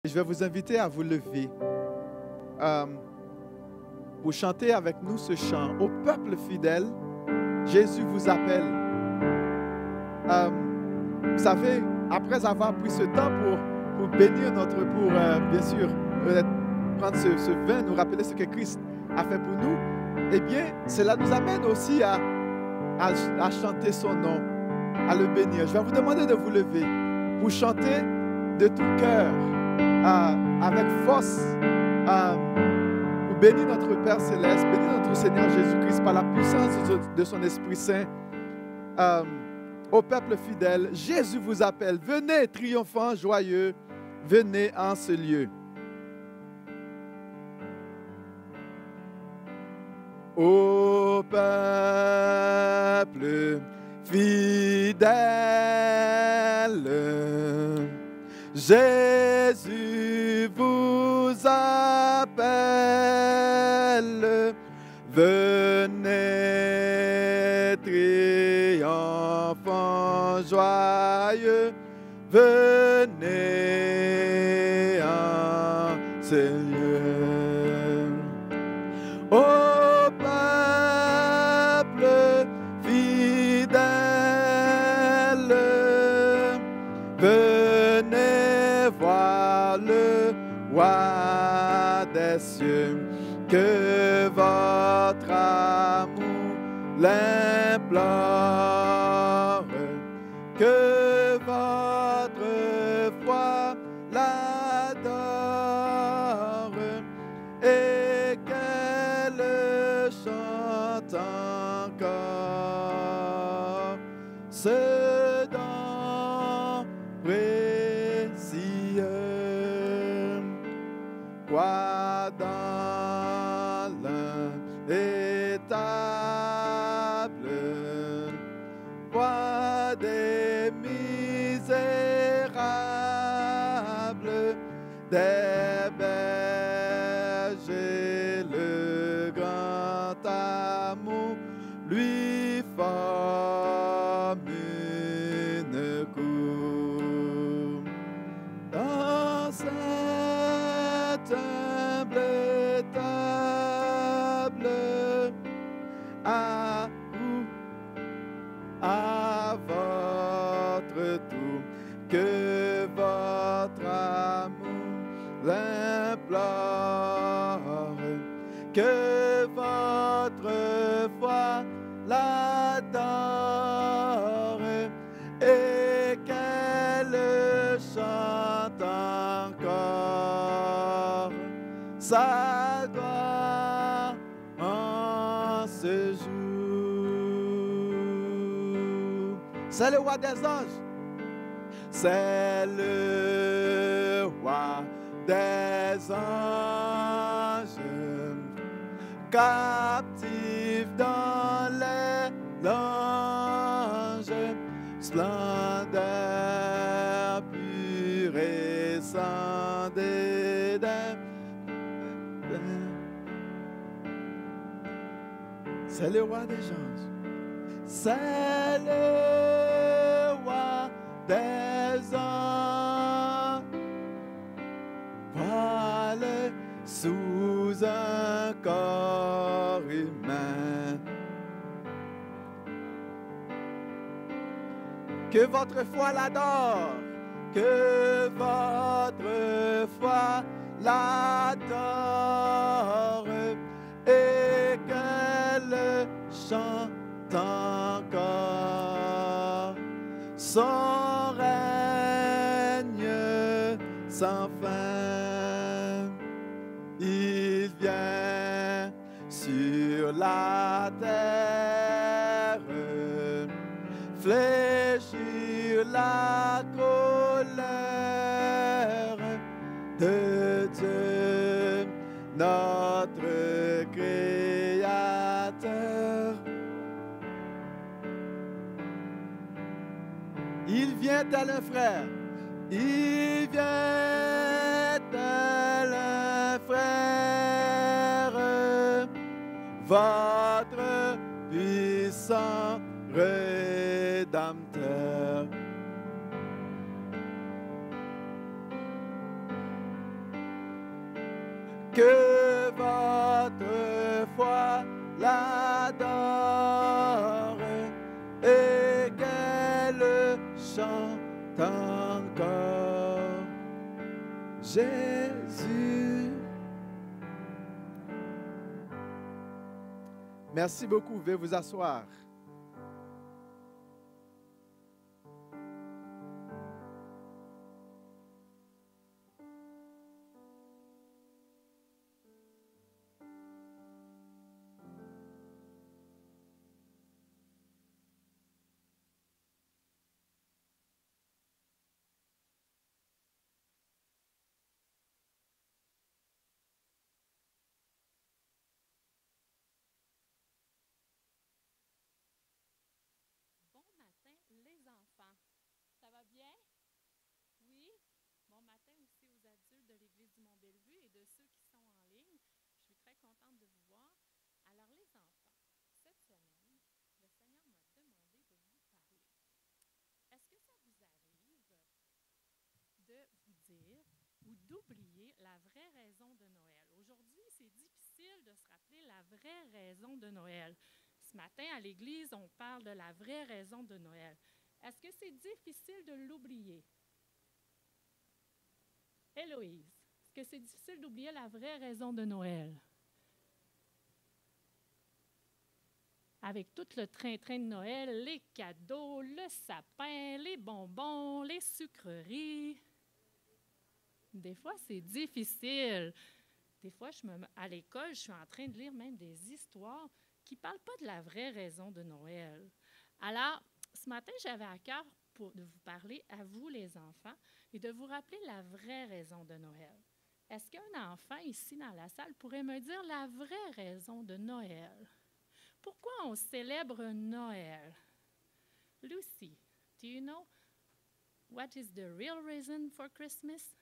Je vais vous inviter à vous lever pour chanter avec nous ce chant. Au peuple fidèle, Jésus vous appelle. Vous savez, après avoir pris ce temps pour bénir bien sûr, prendre ce vin, nous rappeler ce que Christ a fait pour nous, eh bien, cela nous amène aussi à chanter son nom, à le bénir. Je vais vous demander de vous lever pour chanter de tout cœur, avec force, pour bénir notre Père Céleste, bénir notre Seigneur Jésus-Christ par la puissance de son Esprit Saint. Au peuple fidèle, Jésus vous appelle. Venez, triomphant, joyeux, venez en ce lieu. Au peuple fidèle, Jésus vous appelle. Venez, triomphant, joyeux, venez en ce lieu. Au peuple fidèle, venez voir le roi des cieux, que votre amour l'implore, que votre foi l'adore, et qu'elle chante encore ce don précieux. Quoi dans l'étable, quoi des misérables, des bergers, le grand amour lui forme une cour. Dans cette humble table, à vous, à votre tour, que votre amour l'implore, que votre foi l'adore, et qu'elle chante encore sa gloire en ce jour. C'est le roi des anges, c'est le roi des anges, captif dans les langes, splendeur pure et sans dédain. C'est le roi des anges, c'est le roi des anges, voilé sous un corps humain. Que votre foi l'adore, que votre foi l'adore, et qu'elle chante encore son règne sans fin. Il vient sur la terre fléchir la colère de Dieu, notre Créateur. Il vient tel un frère, il vient tel un frère, votre puissant Rédempteur. Que votre foi l'adore et qu'elle chante encore. Jésus. Merci beaucoup. Veuillez vous asseoir. Bon matin, les enfants. Ça va bien? Oui? Bon matin aussi aux adultes de l'Église du Mont-Bellevue et de ceux qui sont en ligne. Je suis très contente de vous voir. Alors, les enfants, cette semaine, le Seigneur m'a demandé de vous parler. Est-ce que ça vous arrive de vous dire ou d'oublier la vraie raison de Noël? Aujourd'hui, c'est difficile de se rappeler la vraie raison de Noël. Ce matin, à l'église, on parle de la vraie raison de Noël. Est-ce que c'est difficile de l'oublier? Héloïse, est-ce que c'est difficile d'oublier la vraie raison de Noël? Avec tout le train-train de Noël, les cadeaux, le sapin, les bonbons, les sucreries. Des fois, c'est difficile. Des fois, à l'école, je suis en train de lire même des histoires qui ne parlent pas de la vraie raison de Noël. Alors, ce matin, j'avais à cœur de vous parler à vous, les enfants, et de vous rappeler la vraie raison de Noël. Est-ce qu'un enfant ici dans la salle pourrait me dire la vraie raison de Noël? Pourquoi on célèbre Noël? Lucy, do you know what is the real reason for Christmas?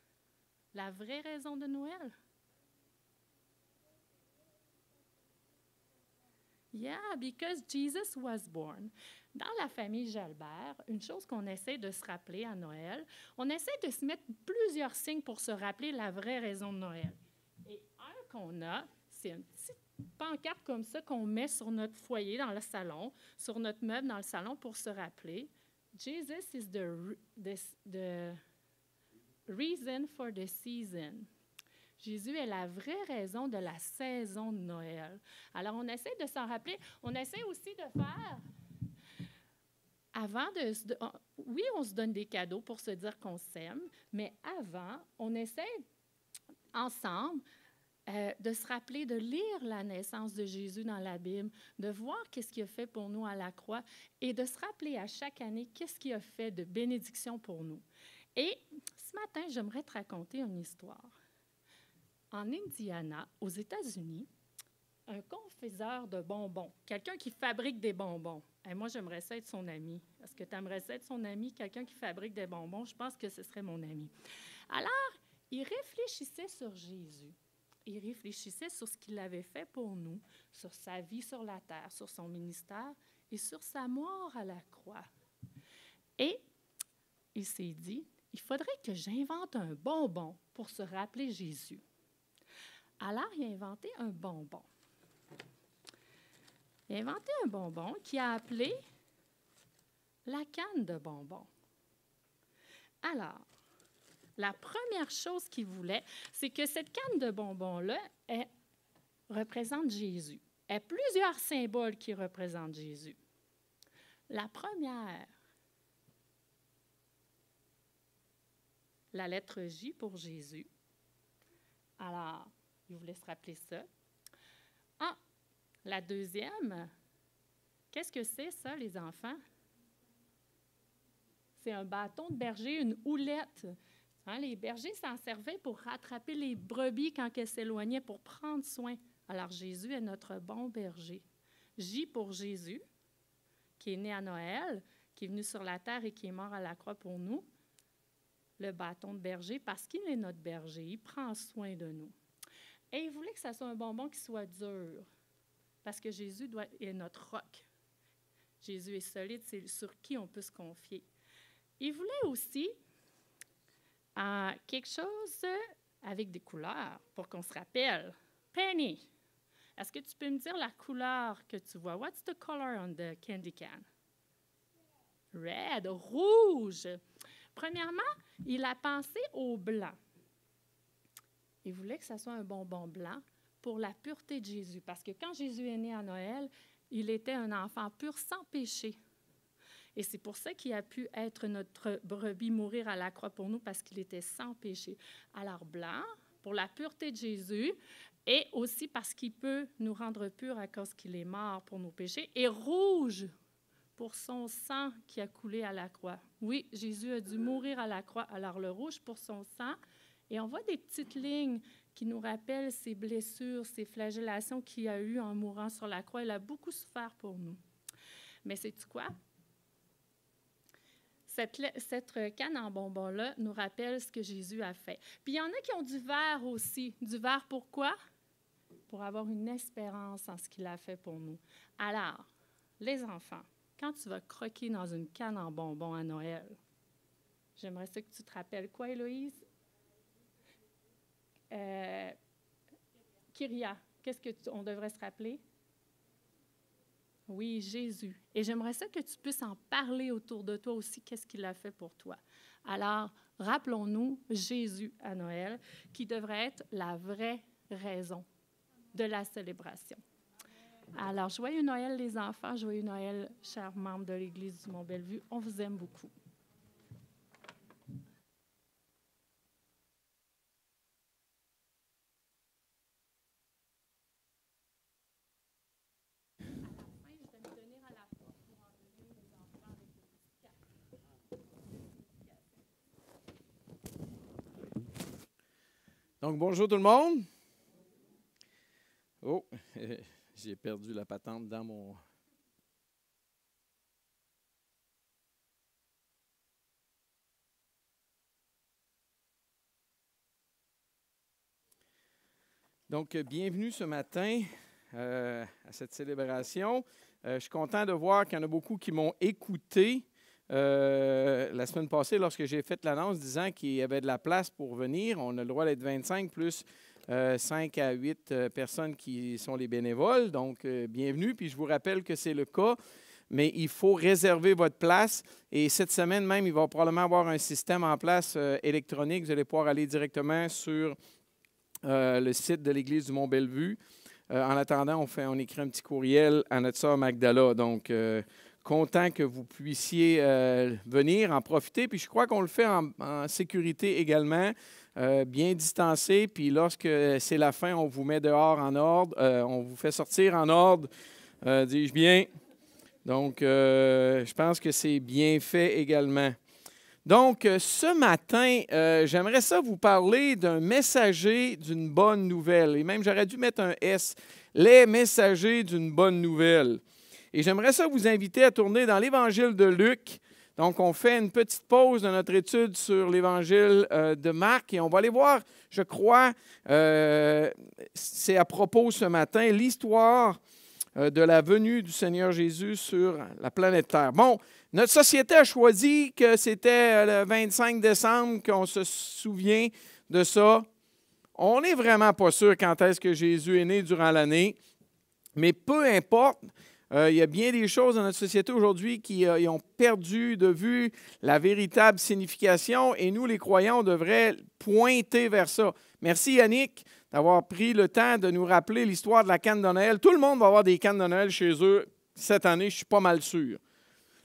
La vraie raison de Noël? Yeah, because Jesus was born. Dans la famille Jalbert, une chose qu'on essaie de se rappeler à Noël, on essaie de se mettre plusieurs signes pour se rappeler la vraie raison de Noël. Et un qu'on a, c'est une petite pancarte comme ça qu'on met sur notre foyer dans le salon, sur notre meuble dans le salon pour se rappeler. Jesus is the reason for the season. Jésus est la vraie raison de la saison de Noël. Alors, on essaie de s'en rappeler. On essaie aussi de faire, oui, on se donne des cadeaux pour se dire qu'on s'aime, mais avant, on essaie ensemble de se rappeler, de lire la naissance de Jésus dans la Bible, de voir qu'est-ce qu'il a fait pour nous à la croix et de se rappeler à chaque année qu'est-ce qu'il a fait de bénédiction pour nous. Et ce matin, j'aimerais te raconter une histoire. En Indiana, aux États-Unis, un confiseur de bonbons, quelqu'un qui fabrique des bonbons. Et moi, j'aimerais ça être son ami. Est-ce que tu aimerais ça être son ami, quelqu'un qui fabrique des bonbons? Je pense que ce serait mon ami. Alors, il réfléchissait sur Jésus. Il réfléchissait sur ce qu'il avait fait pour nous, sur sa vie sur la terre, sur son ministère et sur sa mort à la croix. Et il s'est dit, il faudrait que j'invente un bonbon pour se rappeler Jésus. Alors, il a inventé un bonbon. Il a inventé un bonbon qu'il a appelé la canne de bonbons. Alors, la première chose qu'il voulait, c'est que cette canne de bonbons-là représente Jésus. Il y a plusieurs symboles qui représentent Jésus. La première, la lettre J pour Jésus. Alors, il voulait se rappeler ça. Ah, la deuxième, qu'est-ce que c'est ça, les enfants? C'est un bâton de berger, une houlette. Hein, les bergers s'en servaient pour rattraper les brebis quand elles s'éloignaient, pour prendre soin. Alors, Jésus est notre bon berger. J pour Jésus, qui est né à Noël, qui est venu sur la terre et qui est mort à la croix pour nous. Le bâton de berger, parce qu'il est notre berger, il prend soin de nous. Et il voulait que ça soit un bonbon qui soit dur, parce que Jésus est notre roc. Jésus est solide, c'est sur qui on peut se confier. Il voulait aussi quelque chose avec des couleurs pour qu'on se rappelle. Penny, est-ce que tu peux me dire la couleur que tu vois? What's the color on the candy can? Red, rouge. Premièrement, il a pensé au blanc. Il voulait que ce soit un bonbon blanc pour la pureté de Jésus. Parce que quand Jésus est né à Noël, il était un enfant pur sans péché. Et c'est pour ça qu'il a pu être notre brebis, mourir à la croix pour nous, parce qu'il était sans péché. Alors blanc, pour la pureté de Jésus, et aussi parce qu'il peut nous rendre purs à cause qu'il est mort pour nos péchés. Et rouge, pour son sang qui a coulé à la croix. Oui, Jésus a dû mourir à la croix. Alors le rouge pour son sang. Et on voit des petites lignes qui nous rappellent ses blessures, ses flagellations qu'il a eues en mourant sur la croix. Il a beaucoup souffert pour nous. Mais sais-tu quoi? Cette canne en bonbons-là nous rappelle ce que Jésus a fait. Puis il y en a qui ont du verre aussi. Du verre pourquoi? Pour avoir une espérance en ce qu'il a fait pour nous. Alors, les enfants, quand tu vas croquer dans une canne en bonbons à Noël, j'aimerais ça que tu te rappelles quoi, Héloïse? Kyria, qu'est-ce qu'on devrait se rappeler? Oui, Jésus. Et j'aimerais ça que tu puisses en parler autour de toi aussi, qu'est-ce qu'il a fait pour toi. Alors, rappelons-nous Jésus à Noël, qui devrait être la vraie raison de la célébration. Alors, joyeux Noël les enfants, joyeux Noël, chers membres de l'Église du Mont-Bellevue. On vous aime beaucoup. Donc, bonjour tout le monde. Oh, j'ai perdu la patente dans mon... Donc, bienvenue ce matin à cette célébration. Je suis content de voir qu'il y en a beaucoup qui m'ont écouté la semaine passée lorsque j'ai fait l'annonce disant qu'il y avait de la place pour venir. On a le droit d'être 25 plus 5 à 8 personnes qui sont les bénévoles. Donc, bienvenue. Puis je vous rappelle que c'est le cas, mais il faut réserver votre place. Et cette semaine même, il va probablement avoir un système en place électronique. Vous allez pouvoir aller directement sur le site de l'Église du Mont-Bellevue. En attendant, on écrit un petit courriel à notre sœur Magdala. Donc, content que vous puissiez venir, en profiter. Puis je crois qu'on le fait en sécurité également, bien distancé. Puis lorsque c'est la fin, on vous met dehors en ordre. On vous fait sortir en ordre, dis-je bien. Donc, je pense que c'est bien fait également. Donc, ce matin, j'aimerais ça vous parler d'un messager d'une bonne nouvelle. Et même, j'aurais dû mettre un S. Les messagers d'une bonne nouvelle. Et j'aimerais ça vous inviter à tourner dans l'Évangile de Luc. Donc, on fait une petite pause de notre étude sur l'Évangile de Marc et on va aller voir, je crois, c'est à propos ce matin, l'histoire de la venue du Seigneur Jésus sur la planète Terre. Bon, notre société a choisi que c'était le 25 décembre qu'on se souvient de ça. On n'est vraiment pas sûr quand est-ce que Jésus est né durant l'année, mais peu importe. Il y a bien des choses dans notre société aujourd'hui qui ont perdu de vue la véritable signification et nous, les croyants, on devrait pointer vers ça. Merci Yannick d'avoir pris le temps de nous rappeler l'histoire de la canne de Noël. Tout le monde va avoir des cannes de Noël chez eux cette année, je suis pas mal sûr.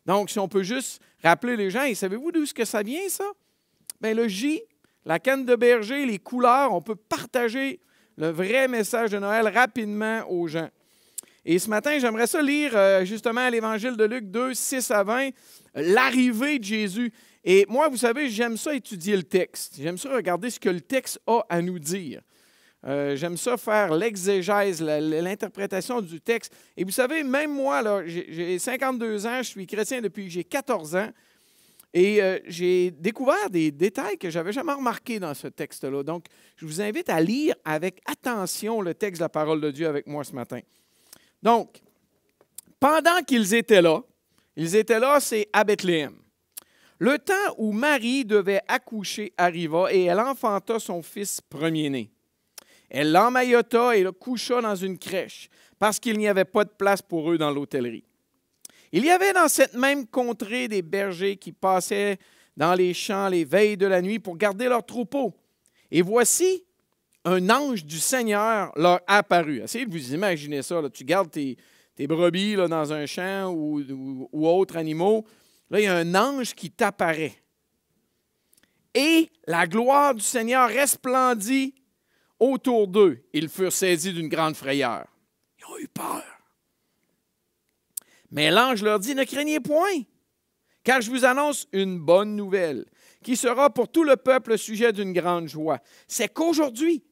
Donc, si on peut juste rappeler les gens, et savez-vous d'où est-ce que ça vient, ça? Bien, le J, la canne de berger, les couleurs, on peut partager le vrai message de Noël rapidement aux gens. Et ce matin, j'aimerais ça lire justement l'Évangile de Luc 2, 6 à 20, l'arrivée de Jésus. Et moi, vous savez, j'aime ça étudier le texte. J'aime ça regarder ce que le texte a à nous dire. J'aime ça faire l'exégèse, l'interprétation du texte. Et vous savez, même moi, là, j'ai 52 ans, je suis chrétien depuis que j'ai 14 ans. Et j'ai découvert des détails que je n'avais jamais remarqués dans ce texte-là. Donc, je vous invite à lire avec attention le texte de la parole de Dieu avec moi ce matin. Donc, pendant qu'ils étaient là, c'est à Bethléem. Le temps où Marie devait accoucher arriva et elle enfanta son fils premier-né. Elle l'emmaillota et le coucha dans une crèche parce qu'il n'y avait pas de place pour eux dans l'hôtellerie. Il y avait dans cette même contrée des bergers qui passaient dans les champs les veilles de la nuit pour garder leurs troupeaux. Et voici, un ange du Seigneur leur apparut. Essayez de vous imaginer ça. Là. Tu gardes tes brebis là, dans un champ ou autres animaux. Là, il y a un ange qui t'apparaît. Et la gloire du Seigneur resplendit autour d'eux. Ils furent saisis d'une grande frayeur. Ils ont eu peur. Mais l'ange leur dit, ne craignez point, car je vous annonce une bonne nouvelle, qui sera pour tout le peuple le sujet d'une grande joie. C'est qu'aujourd'hui,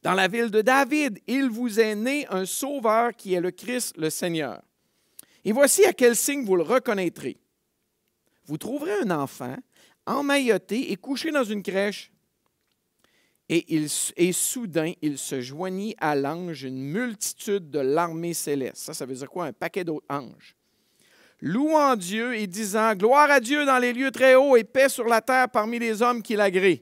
dans la ville de David, il vous est né un sauveur qui est le Christ, le Seigneur. Et voici à quel signe vous le reconnaîtrez. Vous trouverez un enfant emmailloté et couché dans une crèche. Et soudain, il se joignit à l'ange une multitude de l'armée céleste. Ça veut dire quoi? Un paquet d'autres anges. Louant Dieu et disant, gloire à Dieu dans les lieux très hauts et paix sur la terre parmi les hommes qui l'agréent.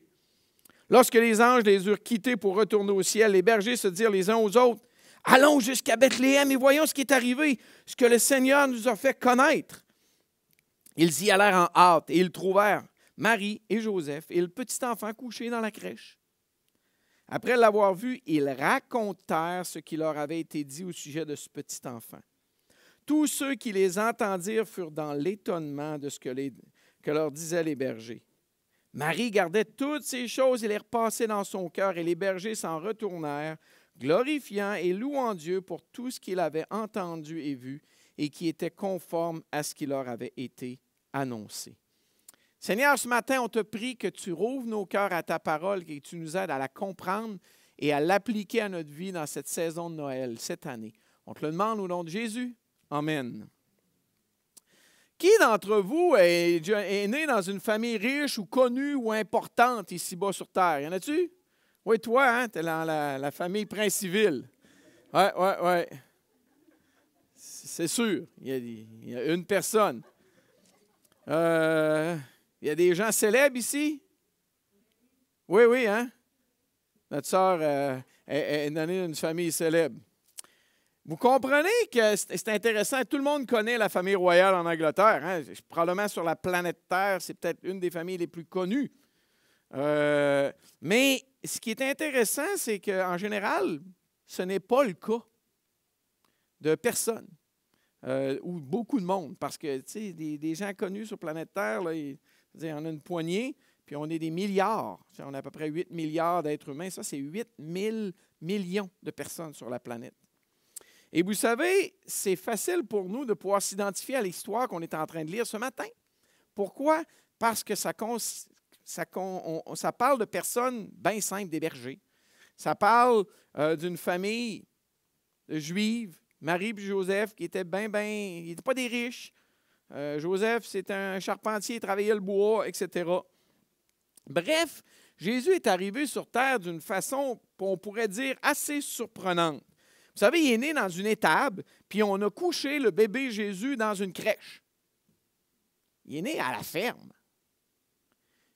Lorsque les anges les eurent quittés pour retourner au ciel, les bergers se dirent les uns aux autres, allons jusqu'à Bethléem et voyons ce qui est arrivé, ce que le Seigneur nous a fait connaître. Ils y allèrent en hâte et ils trouvèrent Marie et Joseph et le petit enfant couché dans la crèche. Après l'avoir vu, ils racontèrent ce qui leur avait été dit au sujet de ce petit enfant. Tous ceux qui les entendirent furent dans l'étonnement de ce que leur disaient les bergers. Marie gardait toutes ces choses et les repassait dans son cœur, et les bergers s'en retournèrent, glorifiant et louant Dieu pour tout ce qu'ils avaient entendu et vu, et qui était conforme à ce qui leur avait été annoncé. Seigneur, ce matin, on te prie que tu rouvres nos cœurs à ta parole et que tu nous aides à la comprendre et à l'appliquer à notre vie dans cette saison de Noël, cette année. On te le demande au nom de Jésus. Amen. Qui d'entre vous est né dans une famille riche ou connue ou importante ici-bas sur Terre? Y en a-tu? Oui, toi, hein? Tu es dans la famille Prince-Civil. Oui. C'est sûr. Il y a une personne. Il y a des gens célèbres ici? Oui, hein? Notre sœur est née dans une famille célèbre. Vous comprenez que c'est intéressant. Tout le monde connaît la famille royale en Angleterre. Hein? Probablement sur la planète Terre, c'est peut-être une des familles les plus connues. Mais ce qui est intéressant, c'est qu'en général, ce n'est pas le cas de personne ou beaucoup de monde. Parce que, tu sais, des gens connus sur planète Terre, là, il y en a une poignée, puis on est des milliards. On a à peu près 8 milliards d'êtres humains. Ça, c'est 8 000 millions de personnes sur la planète. Et vous savez, c'est facile pour nous de pouvoir s'identifier à l'histoire qu'on est en train de lire ce matin. Pourquoi? Parce que ça parle de personnes bien simples, des bergers. Ça parle d'une famille juive, Marie et Joseph, qui étaient ils n'étaient pas des riches. Joseph, c'était un charpentier, il travaillait le bois, etc. Bref, Jésus est arrivé sur terre d'une façon, on pourrait dire, assez surprenante. Vous savez, il est né dans une étable, puis on a couché le bébé Jésus dans une crèche. Il est né à la ferme.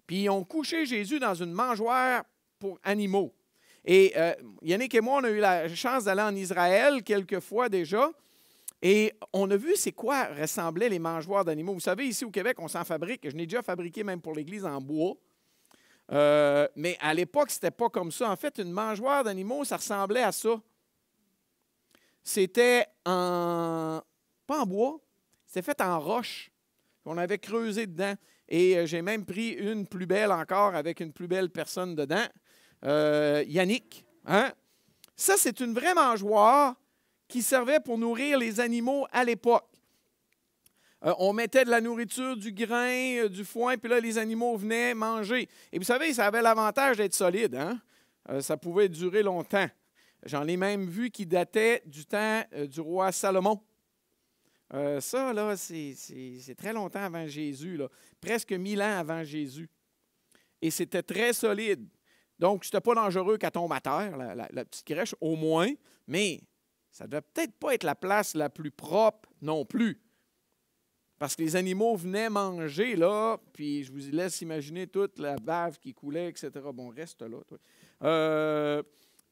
Puis ils ont couché Jésus dans une mangeoire pour animaux. Et Yannick et moi, on a eu la chance d'aller en Israël quelques fois déjà, et on a vu c'est quoi ressemblaient les mangeoires d'animaux. Vous savez, ici au Québec, on s'en fabrique. Je n'ai déjà fabriqué même pour l'Église en bois. Mais à l'époque, ce n'était pas comme ça. En fait, une mangeoire d'animaux, ça ressemblait à ça. C'était pas en bois, c'était fait en roche. On avait creusé dedans. Et j'ai même pris une plus belle encore avec une plus belle personne dedans, Yannick. Hein? Ça, c'est une vraie mangeoire qui servait pour nourrir les animaux à l'époque. On mettait de la nourriture, du grain, du foin, puis là, les animaux venaient manger. Et vous savez, ça avait l'avantage d'être solide. Hein? Ça pouvait durer longtemps. J'en ai même vu qui datait du temps du roi Salomon. Ça, là, c'est très longtemps avant Jésus, là. Presque 1000 ans avant Jésus. Et c'était très solide. Donc, ce n'était pas dangereux qu'elle tombe à terre, la petite crèche, au moins, mais ça ne devait peut-être pas être la place la plus propre non plus. parce que les animaux venaient manger, là, puis je vous laisse imaginer toute la bave qui coulait, etc. Bon, reste là, toi.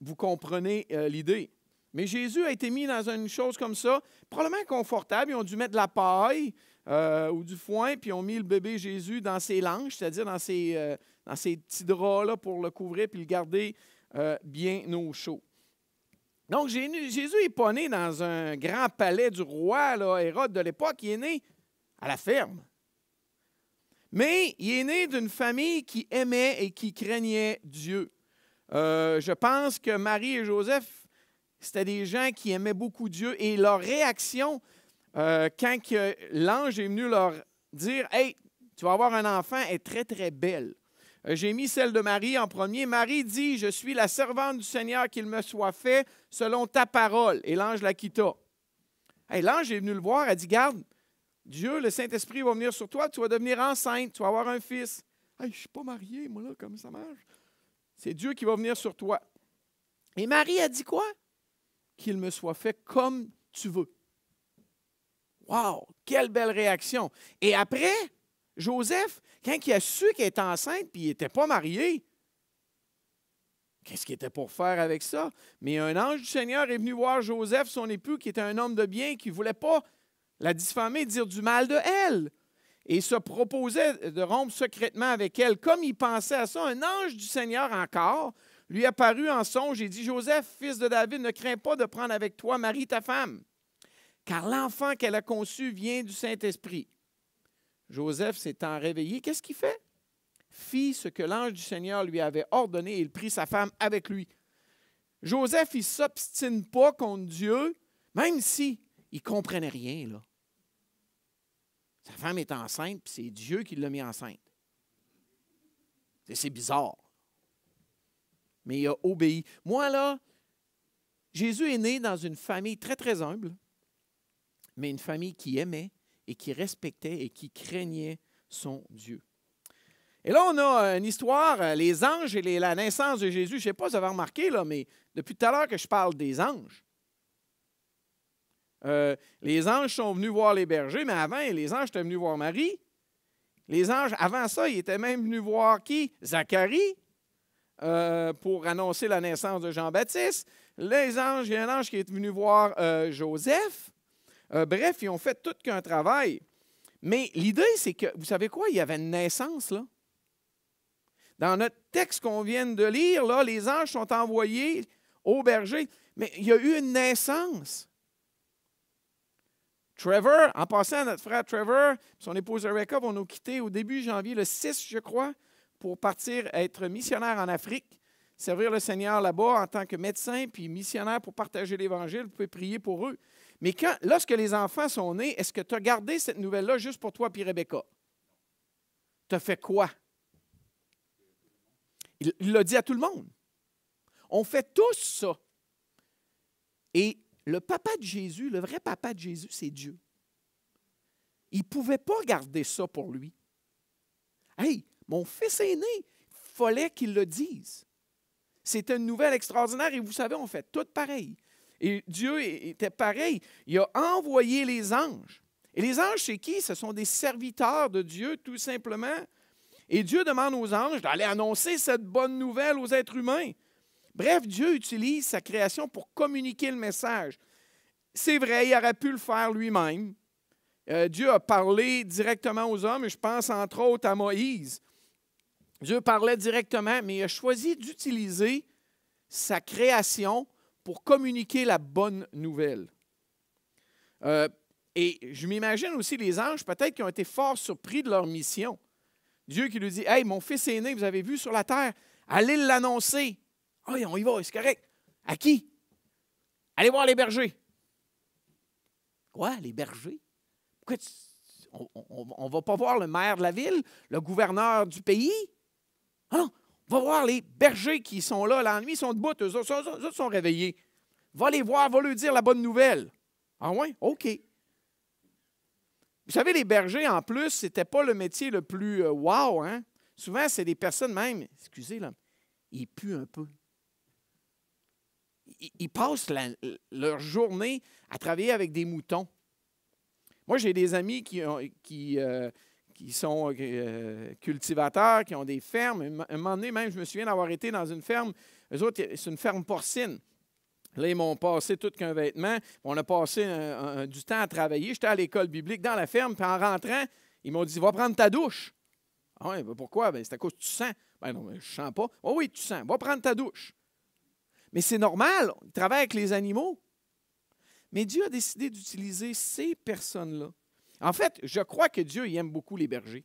Vous comprenez l'idée. Mais Jésus a été mis dans une chose comme ça, probablement confortable. Ils ont dû mettre de la paille ou du foin, puis ils ont mis le bébé Jésus dans ses langes, c'est-à-dire dans ses petits draps-là pour le couvrir puis le garder bien au chaud. Donc, Jésus n'est pas né dans un grand palais du roi, là, Hérode de l'époque. Il est né à la ferme. Mais il est né d'une famille qui aimait et qui craignait Dieu. Je pense que Marie et Joseph, c'était des gens qui aimaient beaucoup Dieu. Et leur réaction, quand l'ange est venu leur dire « Hey, tu vas avoir un enfant », est très, très belle. J'ai mis celle de Marie en premier. Marie dit, « Je suis la servante du Seigneur, qu'il me soit fait selon ta parole. » Et l'ange la quitta. Hey, l'ange est venu le voir, elle dit, « Garde, Dieu, le Saint-Esprit va venir sur toi, tu vas devenir enceinte, tu vas avoir un fils. » Hey, je ne suis pas mariée, moi, là, comme ça marche. C'est Dieu qui va venir sur toi. Et Marie a dit quoi? Qu'il me soit fait comme tu veux. Wow, quelle belle réaction. Et après, Joseph, quand il a su qu'elle était enceinte puis il n'était pas marié, qu'est-ce qu'il était pour faire avec ça? Mais un ange du Seigneur est venu voir Joseph, son époux, qui était un homme de bien, qui ne voulait pas la diffamer, dire du mal de elle. Et se proposait de rompre secrètement avec elle. Comme il pensait à ça, un ange du Seigneur encore lui apparut en songe et dit, « Joseph, fils de David, ne crains pas de prendre avec toi Marie, ta femme, car l'enfant qu'elle a conçu vient du Saint-Esprit. » Joseph s'étant réveillé, qu'est-ce qu'il fait? Fit ce que l'ange du Seigneur lui avait ordonné et il prit sa femme avec lui. Joseph, il ne s'obstine pas contre Dieu, même s'il ne comprenait rien, là. Sa femme est enceinte, puis c'est Dieu qui l'a mis enceinte. C'est bizarre. Mais il a obéi. Moi, là, Jésus est né dans une famille très, très humble, mais une famille qui aimait et qui respectait et qui craignait son Dieu. Et là, on a une histoire, les anges et la naissance de Jésus. Je ne sais pas si vous avez remarqué, là, mais depuis tout à l'heure que je parle des anges. Les anges sont venus voir les bergers, mais avant, les anges étaient venus voir Marie. Les anges, avant ça, ils étaient même venus voir qui? Zacharie, pour annoncer la naissance de Jean-Baptiste. Les anges, il y a un ange qui est venu voir Joseph. Bref, ils ont fait tout qu'un travail. Mais l'idée, c'est que, vous savez quoi? Il y avait une naissance, là. Dans notre texte qu'on vient de lire, là, les anges sont envoyés aux bergers, mais il y a eu une naissance. Trevor, en passant, notre frère Trevor, son épouse Rebecca vont nous quitter au début janvier, le 6, je crois, pour partir être missionnaire en Afrique, servir le Seigneur là-bas en tant que médecin, puis missionnaire pour partager l'Évangile. Vous pouvez prier pour eux. Mais lorsque les enfants sont nés, est-ce que tu as gardé cette nouvelle-là juste pour toi et Rebecca? Tu as fait quoi? Il l'a dit à tout le monde. On fait tous ça. Et le papa de Jésus, le vrai papa de Jésus, c'est Dieu. Il ne pouvait pas garder ça pour lui. Hey, mon fils est né, il fallait qu'il le dise. C'était une nouvelle extraordinaire et vous savez, on fait tout pareil. Et Dieu était pareil. Il a envoyé les anges. Et les anges, c'est qui? Ce sont des serviteurs de Dieu, tout simplement. Et Dieu demande aux anges d'aller annoncer cette bonne nouvelle aux êtres humains. Bref, Dieu utilise sa création pour communiquer le message. C'est vrai, il aurait pu le faire lui-même. Dieu a parlé directement aux hommes, et je pense entre autres à Moïse. Dieu parlait directement, mais il a choisi d'utiliser sa création pour communiquer la bonne nouvelle. Et je m'imagine aussi les anges, peut-être, qui ont été fort surpris de leur mission. Dieu qui lui dit, « Hey, mon fils est né, vous avez vu sur la terre, allez l'annoncer. » « Ah, on y va, c'est correct. À qui? Allez voir les bergers. » Quoi, les bergers? Pourquoi on ne va pas voir le maire de la ville, le gouverneur du pays? Ah non, on va voir les bergers qui sont là la nuit, ils sont debout, eux autres sont réveillés. Va les voir, va leur dire la bonne nouvelle. Ah oui? OK. Vous savez, les bergers, en plus, ce n'était pas le métier le plus wow, hein? Souvent, c'est des personnes même, excusez, là, ils puent un peu. Ils passent leur journée à travailler avec des moutons. Moi, j'ai des amis qui sont cultivateurs, qui ont des fermes. Un moment donné, même, je me souviens d'avoir été dans une ferme. Eux autres, c'est une ferme porcine. Là, ils m'ont passé tout qu'un vêtement. On a passé du temps à travailler. J'étais à l'école biblique dans la ferme, puis en rentrant, ils m'ont dit « Va prendre ta douche. » Ah oui, ben pourquoi? Ben, c'est à cause que tu sens. Ben non, mais je ne sens pas. Oh oui, tu sens. Va prendre ta douche. Mais c'est normal, ils travaillent avec les animaux. Mais Dieu a décidé d'utiliser ces personnes-là. En fait, je crois que Dieu il aime beaucoup les bergers.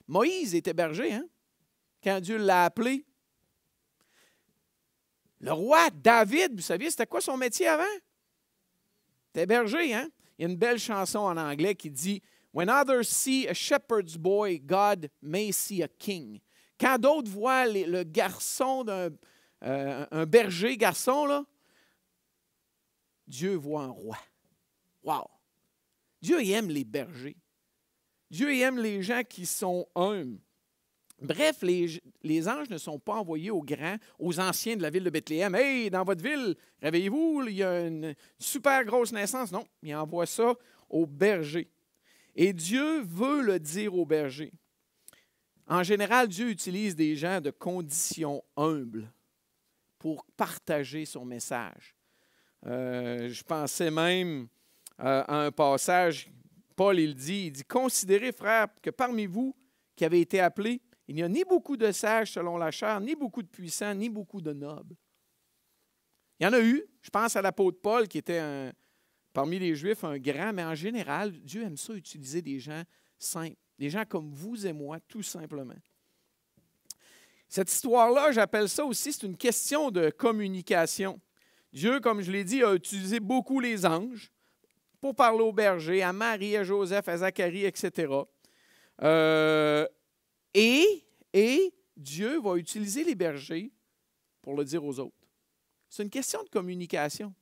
Moïse était berger, hein? Quand Dieu l'a appelé. Le roi David, vous saviez, c'était quoi son métier avant? C'était berger, hein? Il y a une belle chanson en anglais qui dit « When others see a shepherd's boy, God may see a king. » Quand d'autres voient le garçon un berger garçon, là, Dieu voit un roi. Wow! Dieu il aime les bergers. Dieu il aime les gens qui sont humbles. Bref, les anges ne sont pas envoyés aux grands, aux anciens de la ville de Bethléem. « Hey, dans votre ville, réveillez-vous, il y a une super grosse naissance. » Non, il envoie ça aux bergers. Et Dieu veut le dire aux bergers. En général, Dieu utilise des gens de condition humble pour partager son message. Je pensais même à un passage, Paul il dit « Considérez, frères, que parmi vous qui avez été appelés, il n'y a ni beaucoup de sages selon la chair, ni beaucoup de puissants, ni beaucoup de nobles. » Il y en a eu. Je pense à l'apôtre Paul qui était parmi les Juifs un grand, mais en général, Dieu aime ça utiliser des gens simples, des gens comme vous et moi, tout simplement. Cette histoire-là, j'appelle ça aussi, c'est une question de communication. Dieu, comme je l'ai dit, a utilisé beaucoup les anges pour parler aux bergers, à Marie, à Joseph, à Zacharie, etc. Et Dieu va utiliser les bergers pour le dire aux autres. C'est une question de communication.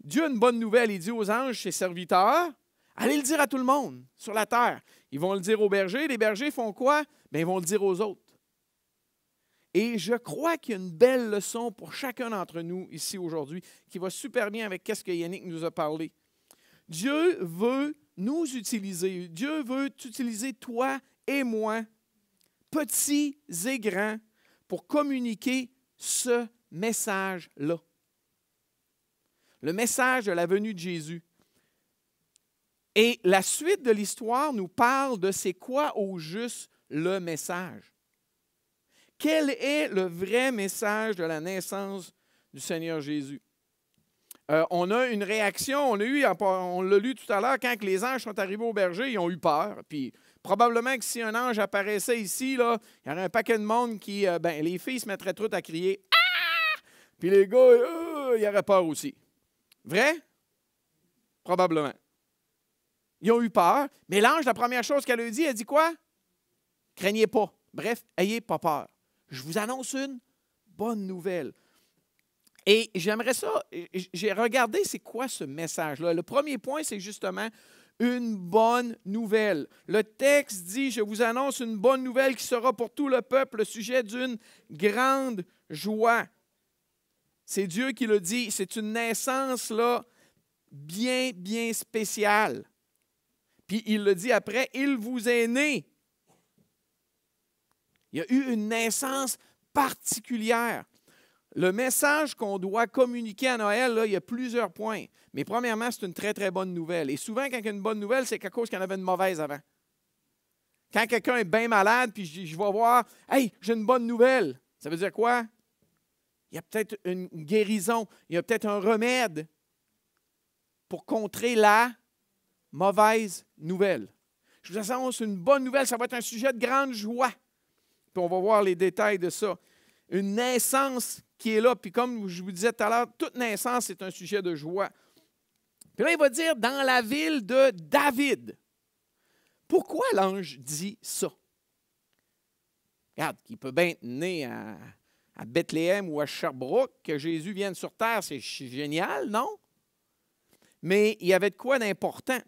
Dieu a une bonne nouvelle. Il dit aux anges, ses serviteurs, allez le dire à tout le monde sur la terre. Ils vont le dire aux bergers. Les bergers font quoi? Bien, ils vont le dire aux autres. Et je crois qu'il y a une belle leçon pour chacun d'entre nous ici aujourd'hui qui va super bien avec ce que Yannick nous a parlé. Dieu veut nous utiliser. Dieu veut utiliser toi et moi, petits et grands, pour communiquer ce message-là. Le message de la venue de Jésus. Et la suite de l'histoire nous parle de c'est quoi au juste le message. Quel est le vrai message de la naissance du Seigneur Jésus? On a une réaction, on l'a lu tout à l'heure, quand les anges sont arrivés au berger, ils ont eu peur. Puis probablement que si un ange apparaissait ici, là, il y aurait un paquet de monde qui, les filles se mettraient toutes à crier « Ah! » Puis les gars, ils auraient peur aussi. Vrai? Probablement. Ils ont eu peur, mais l'ange, la première chose qu'elle a dit, elle dit quoi? Craignez pas. Bref, ayez pas peur. Je vous annonce une bonne nouvelle. Et j'aimerais ça, j'ai regardé c'est quoi ce message-là. Le premier point, c'est justement une bonne nouvelle. Le texte dit, je vous annonce une bonne nouvelle qui sera pour tout le peuple le sujet d'une grande joie. C'est Dieu qui le dit, c'est une naissance là, bien, bien spéciale. Puis il le dit après, il vous est né. Il y a eu une naissance particulière. Le message qu'on doit communiquer à Noël, là, il y a plusieurs points. Mais premièrement, c'est une très, très bonne nouvelle. Et souvent, quand il y a une bonne nouvelle, c'est quelque chose qu'il y en avait une mauvaise avant. Quand quelqu'un est bien malade, puis je vais voir, « Hey, j'ai une bonne nouvelle. » Ça veut dire quoi? Il y a peut-être une guérison, il y a peut-être un remède pour contrer la mauvaise nouvelle. Je vous annonce une bonne nouvelle, ça va être un sujet de grande joie. Puis on va voir les détails de ça. Une naissance qui est là, puis comme je vous disais tout à l'heure, toute naissance, c'est un sujet de joie. Puis là, il va dire, dans la ville de David. Pourquoi l'ange dit ça? Regarde, il peut bien être né à Bethléem ou à Sherbrooke, que Jésus vienne sur terre, c'est génial, non? Mais il y avait de quoi d'important?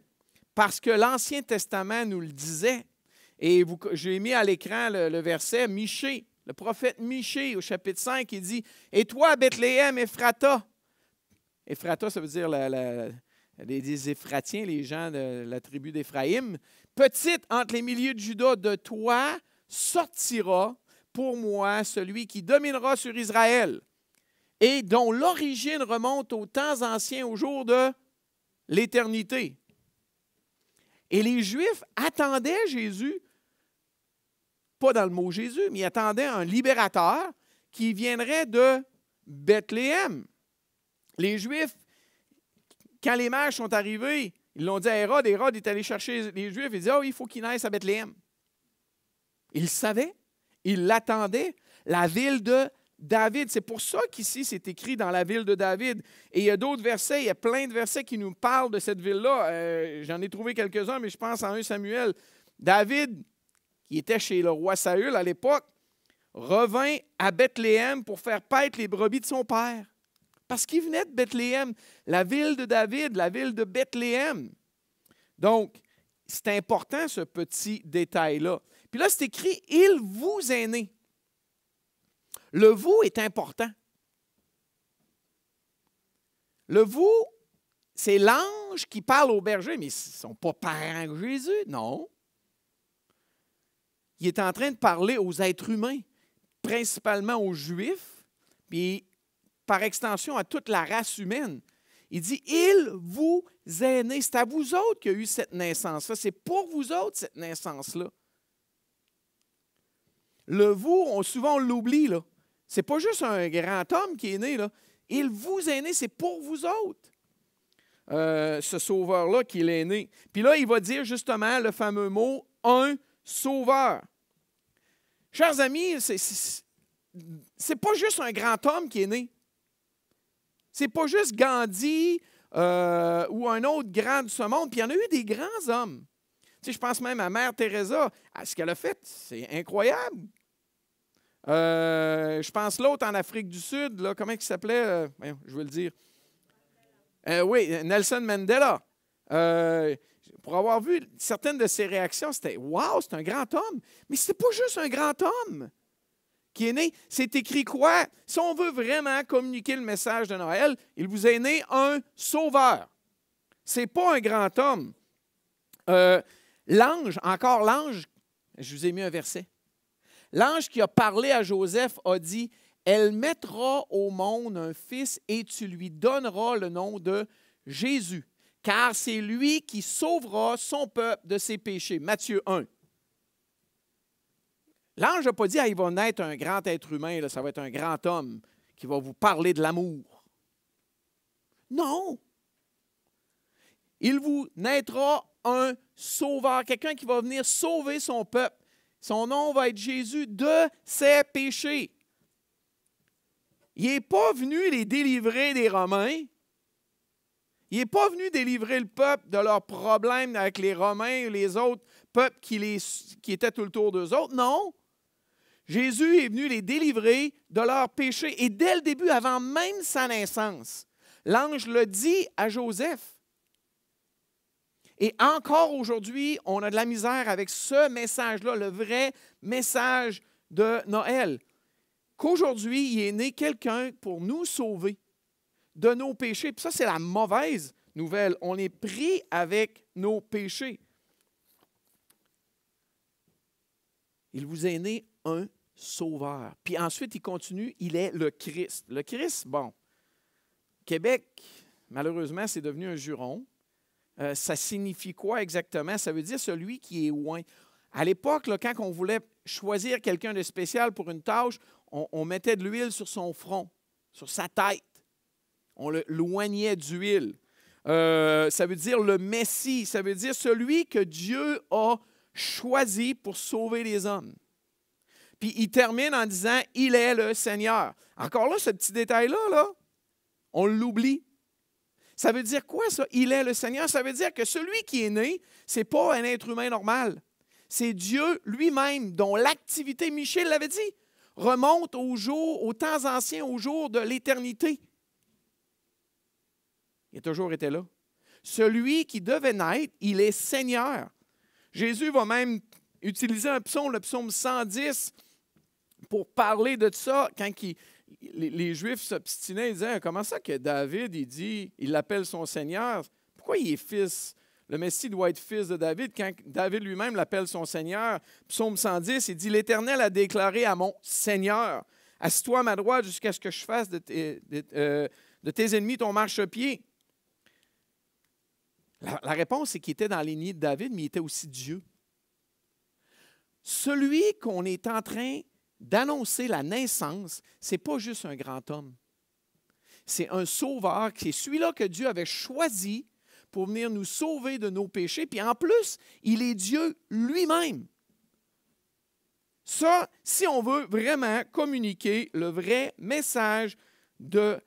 Parce que l'Ancien Testament nous le disait. Et j'ai mis à l'écran le verset Michée, le prophète Michée au chapitre 5, il dit « Et toi, Bethléem, Ephrata » Ephrata, ça veut dire des Éphratiens, les gens de la tribu d'Éphraïm. « Petite entre les milliers de Juda, de toi sortira pour moi celui qui dominera sur Israël et dont l'origine remonte aux temps anciens, au jour de l'éternité. » Et les Juifs attendaient Jésus, pas dans le mot Jésus, mais ils attendaient un libérateur qui viendrait de Bethléem. Les Juifs, quand les mages sont arrivés, ils l'ont dit à Hérode. Hérode est allé chercher les Juifs et dit « Oh, il faut qu'ils naissent à Bethléem. » Ils le savaient, ils l'attendaient, la ville de David. C'est pour ça qu'ici, c'est écrit dans la ville de David. Et il y a d'autres versets, il y a plein de versets qui nous parlent de cette ville-là. J'en ai trouvé quelques-uns, mais je pense en 1 Samuel. David, qui était chez le roi Saül à l'époque, revint à Bethléem pour faire paître les brebis de son père. Parce qu'il venait de Bethléem, la ville de David, la ville de Bethléem. Donc, c'est important ce petit détail-là. Puis là, c'est écrit « Il vous est né ». Le « vous » est important. Le « vous », c'est l'ange qui parle au berger, mais ils ne sont pas parents de Jésus, non. Il est en train de parler aux êtres humains, principalement aux Juifs, puis par extension à toute la race humaine. Il dit « Il vous est né ». C'est à vous autres qu'il y a eu cette naissance-là. C'est pour vous autres, cette naissance-là. Le « vous », souvent on l'oublie, là. Ce n'est pas juste un grand homme qui est né, là. Il vous est né, c'est pour vous autres. Ce sauveur-là qu'il est né. Puis là, il va dire justement le fameux mot « un sauveur ». Chers amis, c'est pas juste un grand homme qui est né. C'est pas juste Gandhi ou un autre grand de ce monde. Puis il y en a eu des grands hommes. Tu sais, je pense même à Mère Teresa. Ce qu'elle a fait, c'est incroyable. Je pense l'autre en Afrique du Sud, là, comment il s'appelait? Je vais le dire. Oui, Nelson Mandela. Pour avoir vu certaines de ses réactions, c'était « Wow, c'est un grand homme! » Mais ce n'est pas juste un grand homme qui est né. C'est écrit quoi? Si on veut vraiment communiquer le message de Noël, il vous est né un sauveur. Ce n'est pas un grand homme. L'ange, je vous ai mis un verset. L'ange qui a parlé à Joseph a dit « Elle mettra au monde un fils et tu lui donneras le nom de Jésus, car c'est lui qui sauvera son peuple de ses péchés. » Matthieu 1. L'ange n'a pas dit il va naître un grand être humain, là, ça va être un grand homme qui va vous parler de l'amour. Non. Il vous naîtra un sauveur, quelqu'un qui va venir sauver son peuple. Son nom va être Jésus de ses péchés. Il n'est pas venu les délivrer des Romains. Il n'est pas venu délivrer le peuple de leurs problèmes avec les Romains ou les autres peuples qui étaient tout autour d'eux autres. Non. Jésus est venu les délivrer de leurs péchés. Et dès le début, avant même sa naissance, l'ange le dit à Joseph. Et encore aujourd'hui, on a de la misère avec ce message-là, le vrai message de Noël. Qu'aujourd'hui, il est né quelqu'un pour nous sauver de nos péchés. Puis ça, c'est la mauvaise nouvelle. On est pris avec nos péchés. Il vous est né un sauveur. Puis ensuite, il continue, il est le Christ. Le Christ, bon, Québec, malheureusement, c'est devenu un juron. Ça signifie quoi exactement? Ça veut dire celui qui est oint. À l'époque, là, quand on voulait choisir quelqu'un de spécial pour une tâche, on mettait de l'huile sur son front, sur sa tête. On l'oignait d'huile. Ça veut dire le Messie. Ça veut dire celui que Dieu a choisi pour sauver les hommes. Puis il termine en disant « Il est le Seigneur ». Encore là, ce petit détail-là, là, on l'oublie. Ça veut dire quoi, ça? Il est le Seigneur. Ça veut dire que celui qui est né, ce n'est pas un être humain normal. C'est Dieu lui-même, dont l'activité, Michel l'avait dit, remonte aux temps anciens, aux jours de l'éternité. Il a toujours été là. Celui qui devait naître, il est Seigneur. Jésus va même utiliser un psaume, le psaume 110, pour parler de ça, quand les Juifs s'obstinaient, ils disaient « Comment ça que David, il l'appelle son Seigneur? Pourquoi il est fils? Le Messie doit être fils de David quand David lui-même l'appelle son Seigneur. Psaume 110, il dit « L'Éternel a déclaré à mon Seigneur, assis-toi à ma droite jusqu'à ce que je fasse de tes ennemis ton marchepied. » La réponse, c'est qu'il était dans la lignée de David, mais il était aussi Dieu. Celui qu'on est en train d'annoncer la naissance, ce n'est pas juste un grand homme. C'est un sauveur, c'est celui-là que Dieu avait choisi pour venir nous sauver de nos péchés. Puis en plus, il est Dieu lui-même. Ça, si on veut vraiment communiquer le vrai message de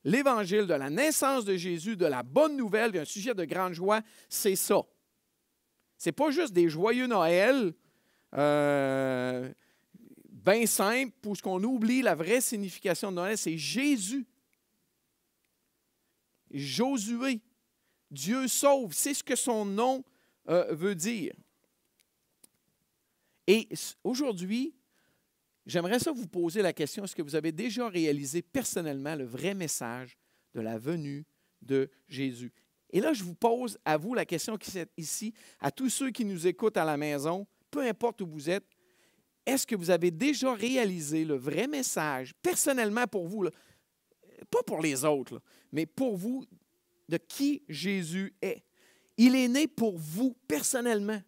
l'Évangile, de la naissance de Jésus, de la bonne nouvelle, d'un sujet de grande joie, c'est ça. Ce n'est pas juste des joyeux Noël, bien simple, pour ce qu'on oublie la vraie signification de Noël, c'est Jésus. Josué, Dieu sauve, c'est ce que son nom veut dire. Et aujourd'hui, j'aimerais ça vous poser la question, est-ce que vous avez déjà réalisé personnellement le vrai message de la venue de Jésus? Et là, je vous pose à vous la question qui est ici, à tous ceux qui nous écoutent à la maison, peu importe où vous êtes, est-ce que vous avez déjà réalisé le vrai message, personnellement pour vous, là, pas pour les autres, là, mais pour vous, de qui Jésus est? Il est né pour vous personnellement.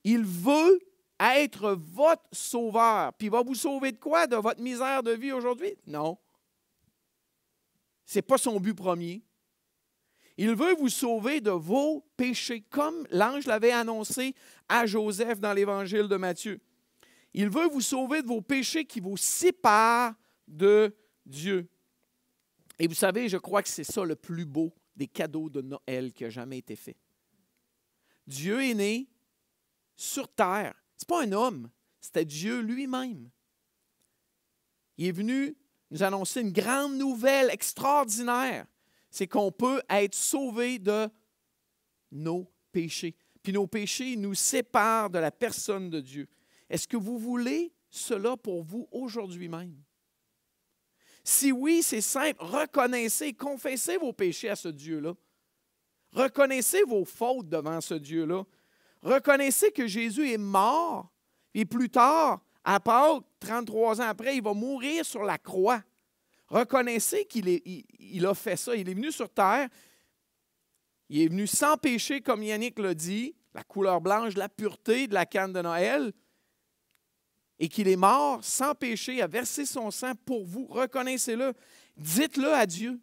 Il veut être votre sauveur. Puis il va vous sauver de quoi? De votre misère de vie aujourd'hui? Non. Ce n'est pas son but premier. Il veut vous sauver de vos péchés, comme l'ange l'avait annoncé à Joseph dans l'Évangile de Matthieu. Il veut vous sauver de vos péchés qui vous séparent de Dieu. Et vous savez, je crois que c'est ça le plus beau des cadeaux de Noël qui a jamais été fait. Dieu est né sur terre. Ce n'est pas un homme, c'était Dieu lui-même. Il est venu nous annoncer une grande nouvelle extraordinaire. C'est qu'on peut être sauvé de nos péchés. Puis nos péchés nous séparent de la personne de Dieu. Est-ce que vous voulez cela pour vous aujourd'hui même? Si oui, c'est simple, reconnaissez, confessez vos péchés à ce Dieu-là. Reconnaissez vos fautes devant ce Dieu-là. Reconnaissez que Jésus est mort, et plus tard, à Pâques, 33 ans après, il va mourir sur la croix. Reconnaissez qu'il a fait ça. Il est venu sur terre, il est venu sans péché, comme Yannick l'a dit, la couleur blanche, la pureté de la canne de Noël, et qu'il est mort sans péché, a versé son sang pour vous. Reconnaissez-le. Dites-le à Dieu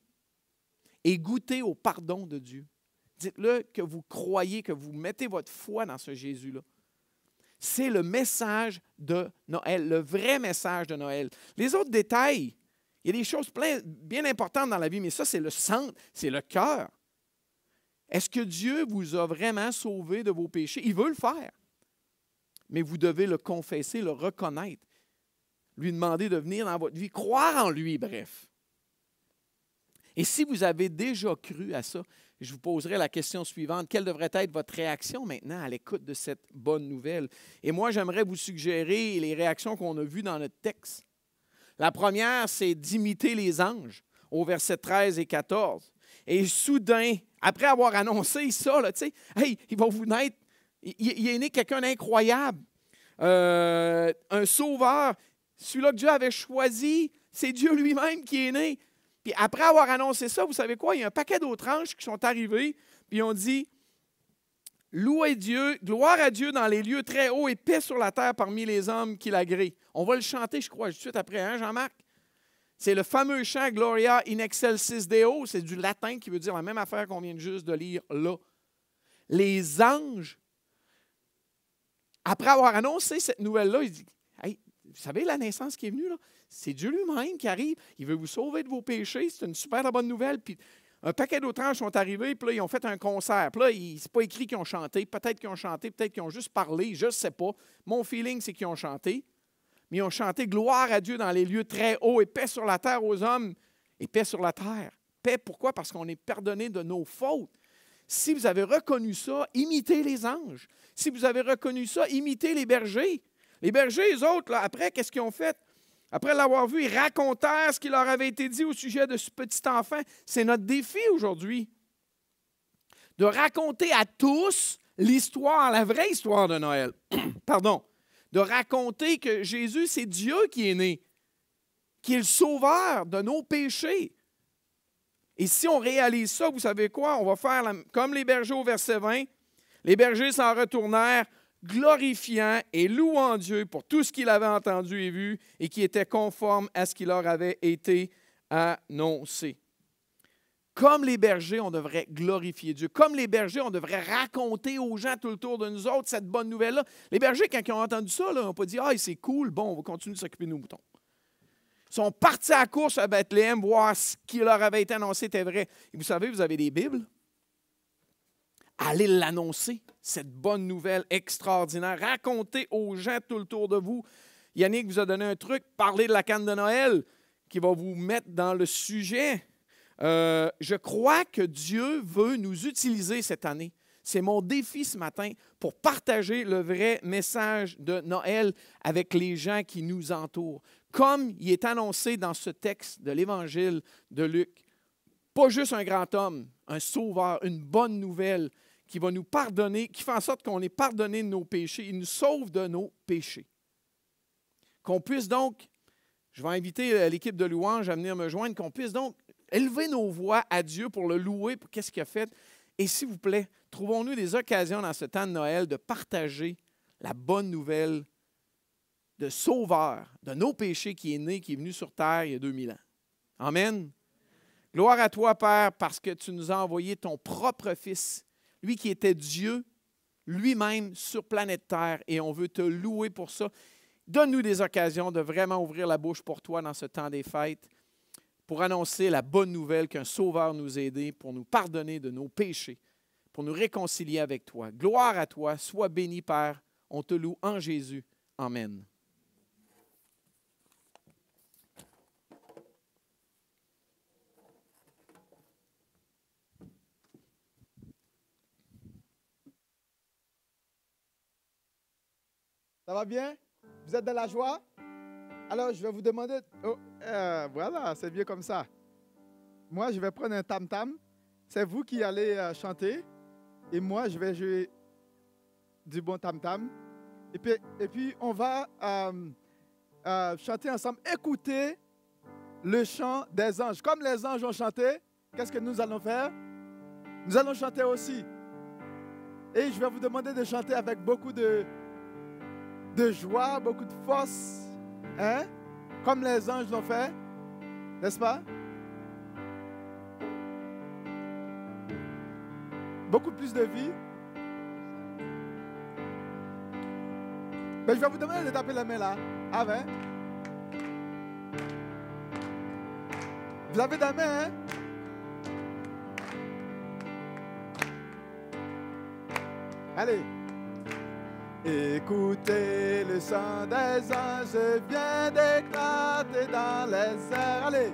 et goûtez au pardon de Dieu. Dites-le que vous croyez, que vous mettez votre foi dans ce Jésus-là. C'est le message de Noël, le vrai message de Noël. Les autres détails, il y a des choses bien importantes dans la vie, mais ça, c'est le centre, c'est le cœur. Est-ce que Dieu vous a vraiment sauvé de vos péchés? Il veut le faire. Mais vous devez le confesser, le reconnaître, lui demander de venir dans votre vie, croire en lui, bref. Et si vous avez déjà cru à ça, je vous poserai la question suivante. Quelle devrait être votre réaction maintenant à l'écoute de cette bonne nouvelle? Et moi, j'aimerais vous suggérer les réactions qu'on a vues dans notre texte. La première, c'est d'imiter les anges, au verset 13 et 14. Et soudain, après avoir annoncé ça, là, hey, il va vous naître. Il est né quelqu'un d'incroyable, un sauveur, celui-là que Dieu avait choisi, c'est Dieu lui-même qui est né. Puis après avoir annoncé ça, vous savez quoi? Il y a un paquet d'autres anges qui sont arrivés, puis on dit « Louez Dieu, gloire à Dieu dans les lieux très hauts et paix sur la terre parmi les hommes qui l'agréent. » On va le chanter, je crois, tout de suite après, hein, Jean-Marc? C'est le fameux chant « Gloria in excelsis Deo », c'est du latin qui veut dire la même affaire qu'on vient juste de lire là. Les anges, après avoir annoncé cette nouvelle-là, il dit « Hey, vous savez la naissance qui est venue là? C'est Dieu lui-même qui arrive. Il veut vous sauver de vos péchés. C'est une super bonne nouvelle. » Puis un paquet d'autres anges sont arrivés, puis là, ils ont fait un concert. Puis là, c'est pas écrit qu'ils ont chanté. Peut-être qu'ils ont chanté, peut-être qu'ils ont juste parlé. Je ne sais pas. Mon feeling, c'est qu'ils ont chanté. Mais ils ont chanté « Gloire à Dieu dans les lieux très hauts et paix sur la terre aux hommes et paix sur la terre. » Paix, pourquoi? Parce qu'on est pardonné de nos fautes. Si vous avez reconnu ça, imitez les anges. Si vous avez reconnu ça, imitez les bergers. Les bergers, eux autres, là, après, qu'est-ce qu'ils ont fait? Après l'avoir vu, ils racontèrent ce qui leur avait été dit au sujet de ce petit enfant. C'est notre défi aujourd'hui. de raconter à tous l'histoire, la vraie histoire de Noël. Pardon. De raconter que Jésus, c'est Dieu qui est né, qui est le sauveur de nos péchés. Et si on réalise ça, vous savez quoi? On va faire comme les bergers au verset 20. Les bergers s'en retournèrent, glorifiant et louant Dieu pour tout ce qu'ils avaient entendu et vu et qui était conforme à ce qui leur avait été annoncé. Comme les bergers, on devrait glorifier Dieu. Comme les bergers, on devrait raconter aux gens tout autour de nous autres cette bonne nouvelle-là. Les bergers, quand ils ont entendu ça, ils n'ont pas dit « Ah, c'est cool, bon, on va continuer de s'occuper de nos moutons. » Ils sont partis à la course à Bethléem, voir ce qui leur avait été annoncé était vrai. Et vous savez, vous avez des Bibles. Allez l'annoncer, cette bonne nouvelle extraordinaire. Racontez aux gens tout autour de vous. Yannick vous a donné un truc, parlez de la canne de Noël, qui va vous mettre dans le sujet. Je crois que Dieu veut nous utiliser cette année. C'est mon défi ce matin pour partager le vrai message de Noël avec les gens qui nous entourent. Comme il est annoncé dans ce texte de l'Évangile de Luc, pas juste un grand homme, un sauveur, une bonne nouvelle qui va nous pardonner, qui fait en sorte qu'on est pardonné de nos péchés. Il nous sauve de nos péchés. Qu'on puisse donc, je vais inviter l'équipe de louange à venir me joindre, qu'on puisse donc élever nos voix à Dieu pour le louer, pour qu'est-ce qu'il a fait. Et s'il vous plaît, trouvons-nous des occasions dans ce temps de Noël de partager la bonne nouvelle de Sauveur, de nos péchés qui est né, qui est venu sur terre il y a 2000 ans. Amen. Gloire à toi, Père, parce que tu nous as envoyé ton propre Fils, lui qui était Dieu, lui-même sur planète Terre, et on veut te louer pour ça. Donne-nous des occasions de vraiment ouvrir la bouche pour toi dans ce temps des fêtes, pour annoncer la bonne nouvelle qu'un Sauveur nous a aidés, pour nous pardonner de nos péchés, pour nous réconcilier avec toi. Gloire à toi, sois béni, Père. On te loue en Jésus. Amen. Ça va bien? Vous êtes dans la joie? Alors, je vais vous demander... voilà, c'est bien comme ça. Moi, je vais prendre un tam-tam. C'est vous qui allez chanter. Et moi, je vais jouer du bon tam-tam. Et puis, on va chanter ensemble. Écoutez le chant des anges. Comme les anges ont chanté, qu'est-ce que nous allons faire? Nous allons chanter aussi. Et je vais vous demander de chanter avec beaucoup de joie, beaucoup de force, hein? Comme les anges l'ont fait, n'est-ce pas? Beaucoup plus de vie. Mais je vais vous demander de taper la main là. Ah ben? Vous avez la main, hein? Allez. Écoutez le chant des anges vient d'éclater dans les airs. Allez!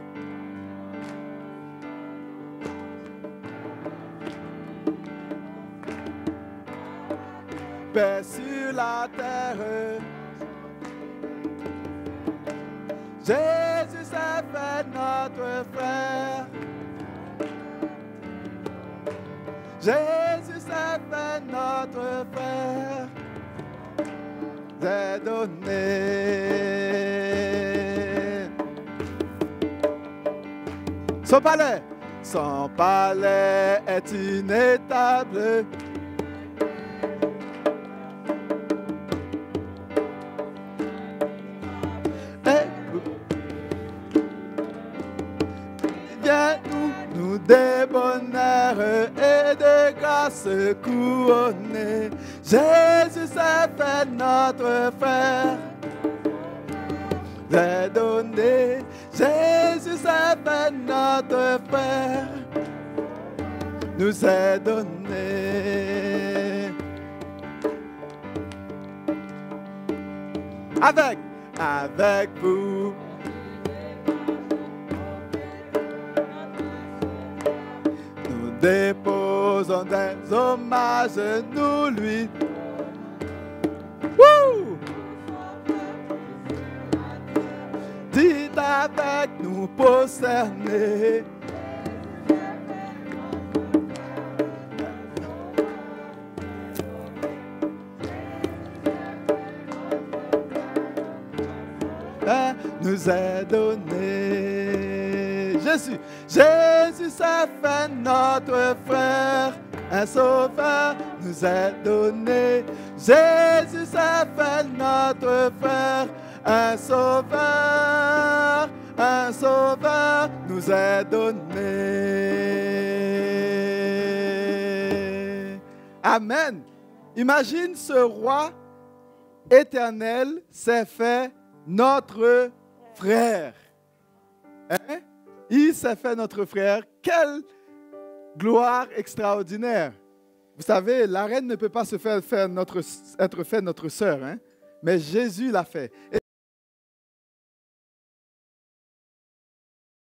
Paix sur la terre. Jésus s'est fait notre frère. Jésus s'est fait notre frère. C'est donné. Son palais est inétable. Viens-nous des bonheurs et de grâce couronnées. Jésus s'est fait notre frère. C'est donné. Jésus s'est fait notre frère. Nous est donné. Avec vous. Nous déposons des hommages, nous lui. Woo! Dites avec nous prosterner. nous est donné. Jésus s'est fait notre frère, un sauveur nous est donné. Jésus s'est fait notre frère, un sauveur nous est donné. Amen. Imagine ce roi éternel s'est fait notre frère. Hein? Il s'est fait notre frère. Quelle gloire extraordinaire. Vous savez, la reine ne peut pas se faire être notre sœur, hein? Mais Jésus l'a fait. Et